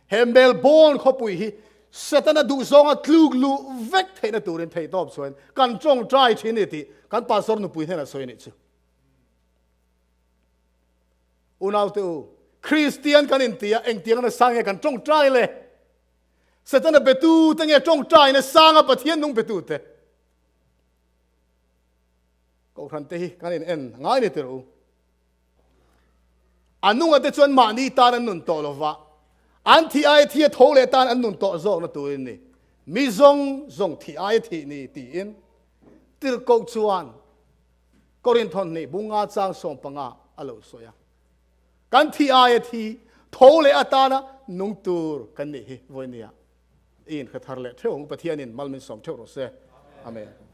he Melbourne khopui hi Satan du zong a tlug lu vek theina turin thei top chuan kan chong trai thini ti kan pastor nu pui thena soi ni chu unau tu Christian kan in tia eng tiang na sang kan chong trai le Satan betu tenge chong trai na sang a pathian nung betu te ko khan te hi kan in en ngai ni teru anung ate chuan ma ni tan an nun to lova an thi ai thi thole tan an nun to zo na tu ni mi zong thi ai thi ni ti in tir ko chuan korin thon ni bunga chang som panga alo soya kan thi ai thi thole atana nung tur kan ni hi voinia in khathar le theu pathian in malmin som theu ro se amen